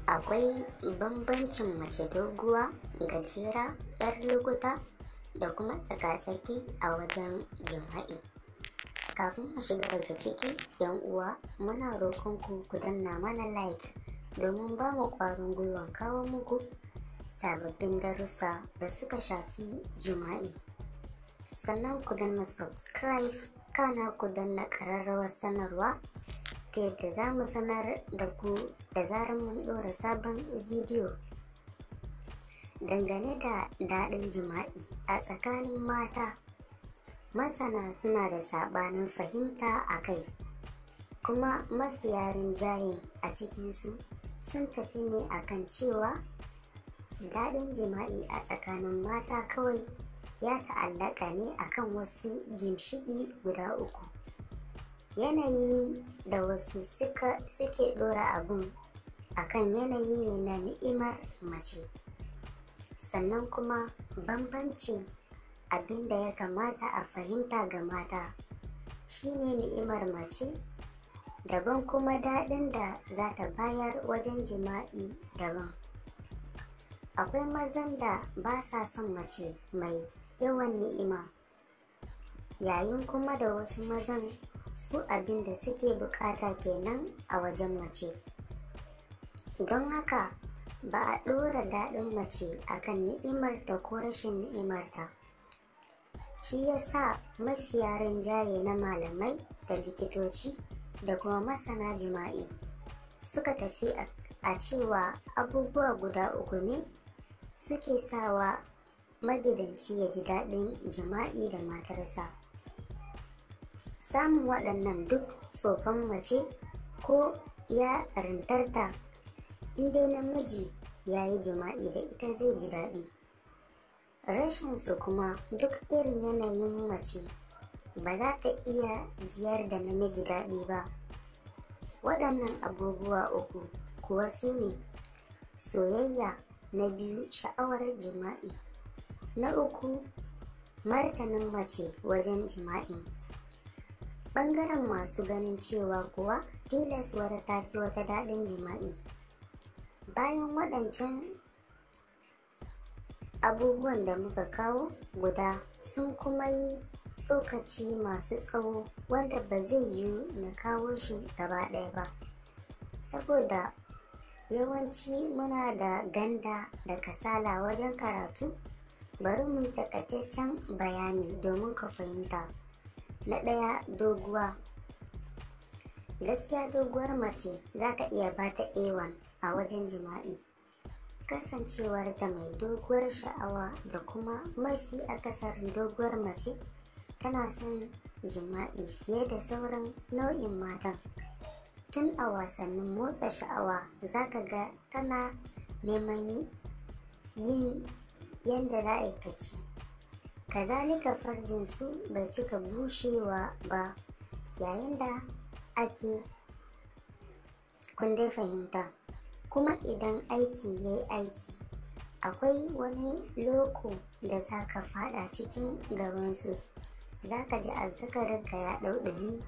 Akwai bambancin mace doguwa, gajera, 'yar lukuta da kuma tsaka-tsaki a wajen jima'i. Kafin mu shiga daga ciki, 'yan uwa, muna roƙon ku danna mana like domin ba mu ƙwarin gwiwan kawo muku sababbin darussa da suka shafi jima'i. Sannan ku danna subscribe, kana ku danna ƙararrawar sanarwa ta yadda za mu sanar da ku da zarar mun ɗora sabon bidiyo. Dangane da daɗin jima'i a tsakanin mata, masana suna da saɓanin fahimta a kai, kuma mafiya rinjaye a cikinsu sun tafi ne akan cewa daɗin jima'i a tsakanin mata kawai ya ta'allaka ne akan wasu ginshiƙi guda uku. Yanayin da wasu suke ɗora abun akan yanayi ne na ni'imar mace, sannan kuma bambancin abin da ya kamata a fahimta ga mata shine ni'imar mace daban, kuma daɗin da za ta bayar wajen jima'i daban. Akwai mazan da ba sa son mace mai yawan ni'ima, yayin kuma da wasu mazan su abin da suke bukata kenan a wajen mace. Don haka ba a ɗora daɗin mace akan ni'imarta ko rashin ni'imarta. Shi yasa mafiya rinjaye na malamai da likitoci da kuma masana jima'i suka tafi a cewa abubuwa guda uku ne suke sawa magidanci ya ji daɗin jima'i da matarsa. Samun waɗannan duk tsofan mace ko ya rintarta, inda namiji ya yi jima'i da ita zai ji daɗi. Rashin su kuma duk irin yanayin mace ba za ta iya jiyar da namiji daɗi ba. Waɗannan abubuwa uku kuwa su ne soyayya, na biyu sha'awar jima'i, na uku martanin mace wajen jima'i. Ɓangaren masu ganin cewa kuwa tilas wata tafi wata daɗin jima'i. Bayan waɗancan abubuwan da muka kawo guda, sun kuma yi tsokaci masu tsawo wanda ba zai yiwu na kawo shi gaba ɗaya ba, saboda yawanci muna da ganda da kasala wajen karatu. Bari mu yi takaitaccen bayani domin ka fahimta. Na ɗaya, doguwa. Gaskiya doguwar mace za ka iya bata A1 a wajen jima'i, kasancewar ta mai doguwar sha'awa, da kuma mafi akasarin doguwar mace tana son jima'i fiye da sauran nau'in matan. Tun a wasannin motsa sha'awa za ka ga tana neman yin yadda za a aikaci. Kazalika farjinsu bai cika bushewa ba yayin da ake kundin fahimta. Kuma idan aiki ya yi aiki, akwai wani loko da za ka fada cikin gabansu, za ka ji azzakarinka ya ɗau ɗumi,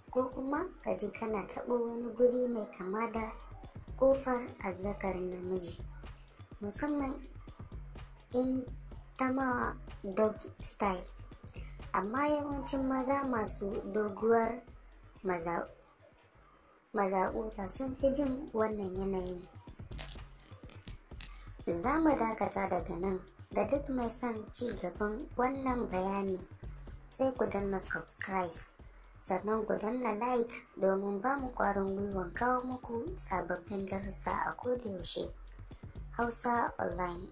ko kuma ka ji kana taɓo wani guri mai kama da ƙofar azzakarin namiji, musamman in tama dog style. Amma yawancin maza masu doguwar mazaƙuta sun fi jin wannan yanayin. Za mu dakata daga nan. Ga duk mai son ci gaban wannan bayani, sai ku danna subscribe, sannan ku danna like domin ba mu ƙwarin gwiwan kawo muku sababbin darussa a kodayaushe. Hausa Online.